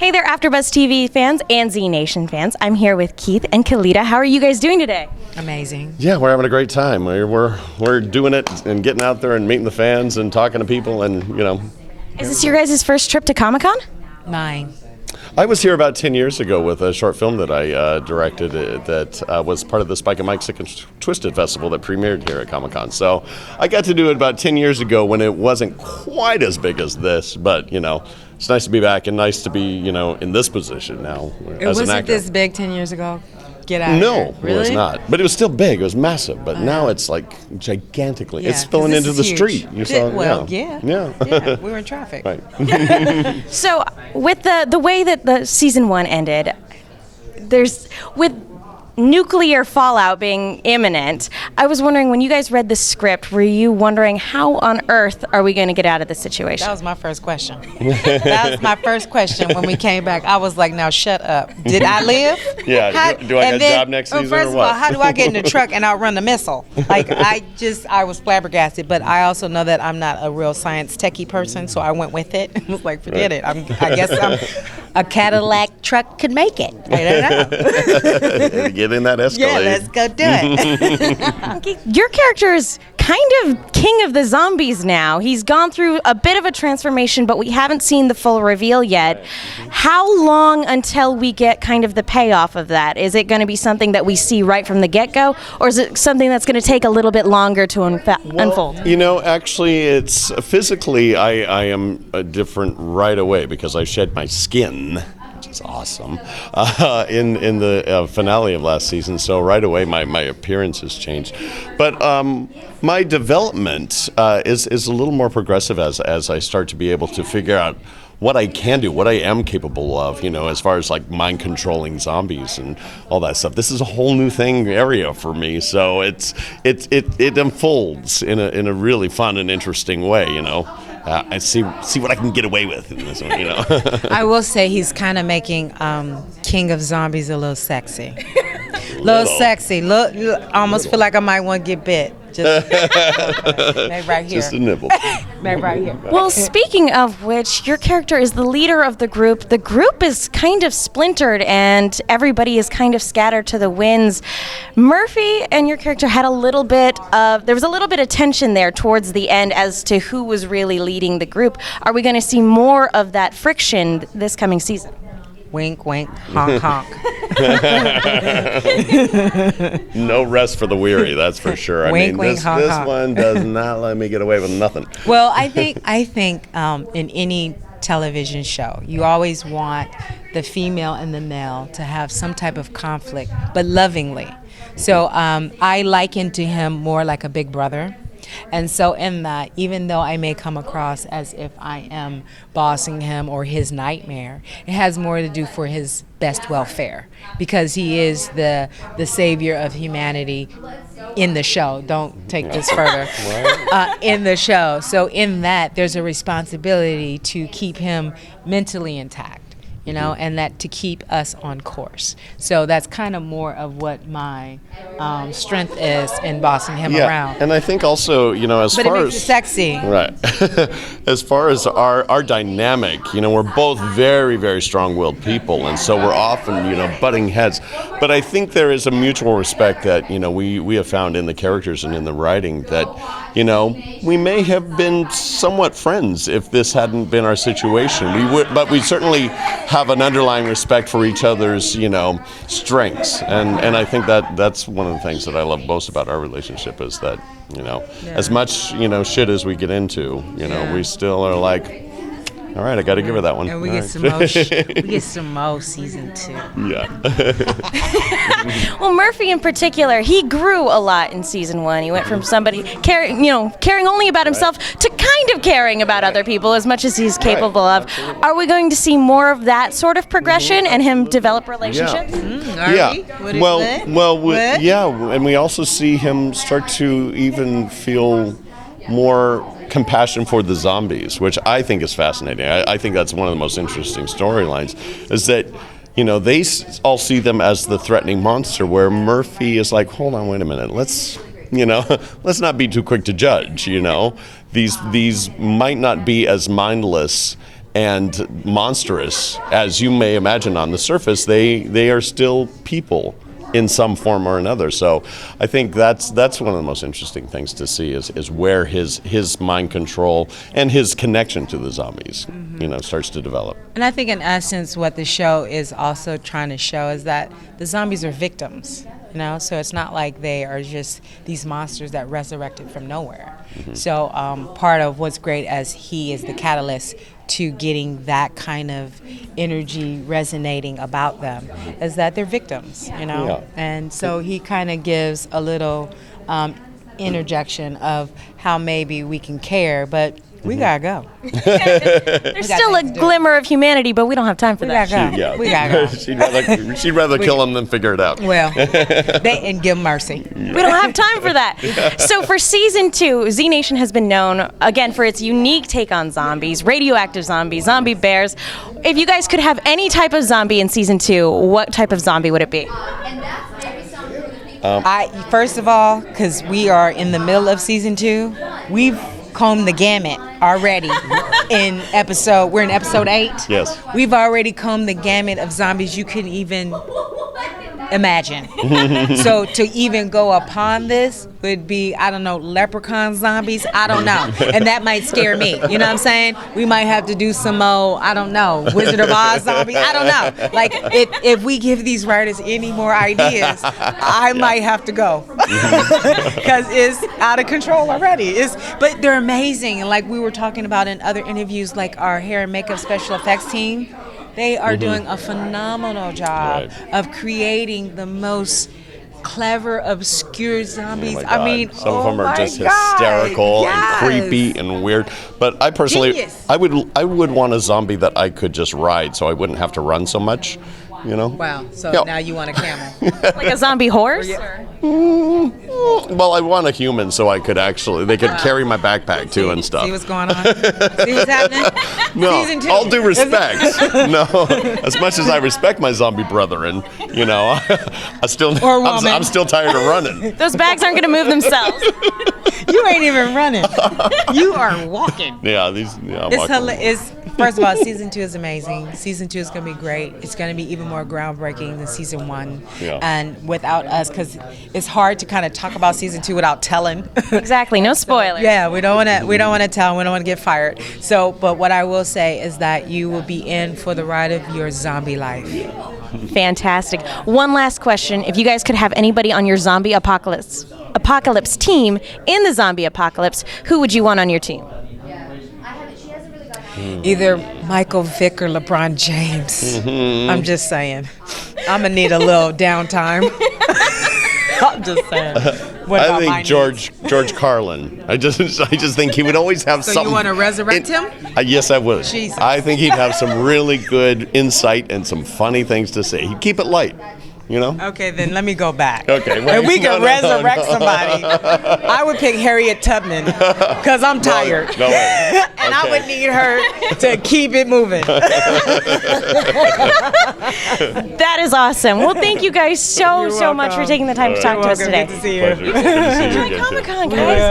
Hey there, AfterBuzz TV fans and Z Nation fans. I'm here with Keith and Kellita. How are you guys doing today? Amazing. Yeah, we're having a great time. We're doing it and getting out there and meeting the fans and talking to people and, Is this your guys' first trip to Comic-Con? Mine. I was here about 10 years ago with a short film that I directed that was part of the Spike and Mike Sick and Twisted Festival that premiered here at Comic-Con. So I got to do it about 10 years ago when it wasn't quite as big as this, but, it's nice to be back and nice to be, in this position now as an actor. Wasn't this big 10 years ago? Get out No, of here. Really? it was not. But it was still big. It was massive. But now it's like gigantically. Yeah, it's spilling 'cause into this the is street. huge. Yeah. Yeah, we were in traffic. Right. So with the way that the season 1 ended, with nuclear fallout being imminent, I was wondering, when you guys read the script, were you wondering how on earth are we going to get out of this situation? That was my first question. That was my first question when we came back. I was like, now shut up. Did I live? Yeah, do I get a job next season first or of what? all, how do I get in the truck and outrun the missile? Like, I was flabbergasted, but I also know that I'm not a real science techie person, so I went with it. I was like, forget it. I guess a Cadillac truck could make it. I don't know. Get in that Escalade. Yeah, let's go do it. Your character is kind of king of the zombies now. He's gone through a bit of a transformation, but we haven't seen the full reveal yet. How long until we get kind of the payoff of that? Is it going to be something that we see right from the get-go, or is it something that's going to take a little bit longer to unfold? Actually, it's physically I am different right away because I shed my skin. It's awesome in the finale of last season, so right away my appearance has changed, but my development is a little more progressive as I start to be able to figure out what I can do, what I am capable of, as far as like mind controlling zombies and all that stuff. This is a whole new area for me, so it unfolds in a really fun and interesting way, I see what I can get away with in this one, I will say he's kind of making King of Zombies a little sexy. Little sexy. Almost feel like I might want to get bit. Just maybe right here. Just a nibble. Maybe right here. Well, speaking of which, your character is the leader of the group. The group is kind of splintered and everybody is kind of scattered to the winds. Murphy and your character had there was a little bit of tension there towards the end as to who was really leading the group. Are we going to see more of that friction this coming season? Wink, wink, honk, honk. No rest for the weary, that's for sure. Wink, wink, honk, this honk. one does not let me get away with nothing. Well, I think in any television show, you always want the female and the male to have some type of conflict, but lovingly. So I liken to him more like a big brother. And so in that, even though I may come across as if I am bossing him or his nightmare, it has more to do for his best welfare, because he is the savior of humanity in the show. Don't take this further. In the show. So in that, there's a responsibility to keep him mentally intact. And that to keep us on course. So that's kind of more of what my strength is in bossing him around. And I think also, as but far it makes as it sexy, right, as far as our dynamic, we're both very, very strong-willed people, and so we're often, butting heads. But I think there is a mutual respect that we have found in the characters and in the writing that we may have been somewhat friends if this hadn't been our situation. But we certainly have an underlying respect for each other's, strengths. And I think that's one of the things that I love most about our relationship is that, as much, shit as we get into, we still are like, all right, I got to give her that one. And we All get right. we get some more season 2. Yeah. Well, Murphy in particular, he grew a lot in season 1. He went from somebody caring only about himself to kind of caring about other people as much as he's capable of. Absolutely. Are we going to see more of that sort of progression and him develop relationships? And we also see him start to even feel more compassion for the zombies, which I think is fascinating. I think that's one of the most interesting storylines, is that they all see them as the threatening monster, where Murphy is like, hold on, wait a minute, let's not be too quick to judge. These might not be as mindless and monstrous as you may imagine on the surface, they are still people in some form or another. So I think that's one of the most interesting things to see is where his mind control and his connection to the zombies, starts to develop. And I think in essence what the show is also trying to show is that the zombies are victims, so it's not like they are just these monsters that resurrected from nowhere. So part of what's great as he is the catalyst to getting that kind of energy resonating about them is that they're victims, Yeah. And so he kind of gives a little interjection of how maybe we can care, but we gotta go. There's still a glimmer of humanity, but we don't have time for that. We gotta go. She'd rather kill him than figure it out. Well, and give mercy. We don't have time for that. So for season 2, Z Nation has been known, again, for its unique take on zombies, radioactive zombies, zombie bears. If you guys could have any type of zombie in season 2, what type of zombie would it be? First of all, because we are in the middle of season 2, we've combed the gamut already. We're in episode 8. Yes. We've already combed the gamut of zombies you can even imagine. So to even go upon this would be, I don't know, leprechaun zombies, I don't know. And that might scare me, you know what I'm saying? We might have to do some more, I don't know, Wizard of Oz zombies, I don't know. Like, if we give these writers any more ideas, I might have to go. Because it's out of control already. But they're amazing. And like we were talking about in other interviews, like our hair and makeup special effects team, they are doing a phenomenal job of creating the most clever, obscure zombies. Oh I mean, some of them are just hysterical and creepy and weird. But I personally, Genius. I would want a zombie that I could just ride, so I wouldn't have to run so much. Wow. So now you want a camel. Like a zombie horse? Well, I want a human so I could they could carry my backpack too and stuff. See what's going on? See what's happening? No, Season 2. all due respect. No, as much as I respect my zombie brethren, I'm still tired of running. Those bags aren't going to move themselves. You ain't even running. You are walking. Yeah, I'm walking. First of all, season 2 is amazing. Season 2 is going to be great. It's going to be even more groundbreaking than season 1. Yeah. And without us, because it's hard to kind of talk about season 2 without telling. Exactly, no spoilers. Yeah, we don't want to tell. We don't want to get fired. So, but what I will say is that you will be in for the ride of your zombie life. Fantastic. One last question. If you guys could have anybody on your zombie apocalypse team in the zombie apocalypse, who would you want on your team? Either Michael Vick or LeBron James. I'm just saying. I'm going to need a little downtime. I'm just saying. I think George Carlin. I just think he would always have something. So you want to resurrect him? Yes, I would. Jesus. I think he'd have some really good insight and some funny things to say. He'd keep it light. Okay, then let me go back. Okay, wait. And we can resurrect somebody. I would pick Harriet Tubman because I'm tired. No way. And I would need her to keep it moving. That is awesome. Well, thank you guys so much for taking the time to talk to us today. Good to see you. Pleasure. Good to see you again, Comic-Con, too. guys.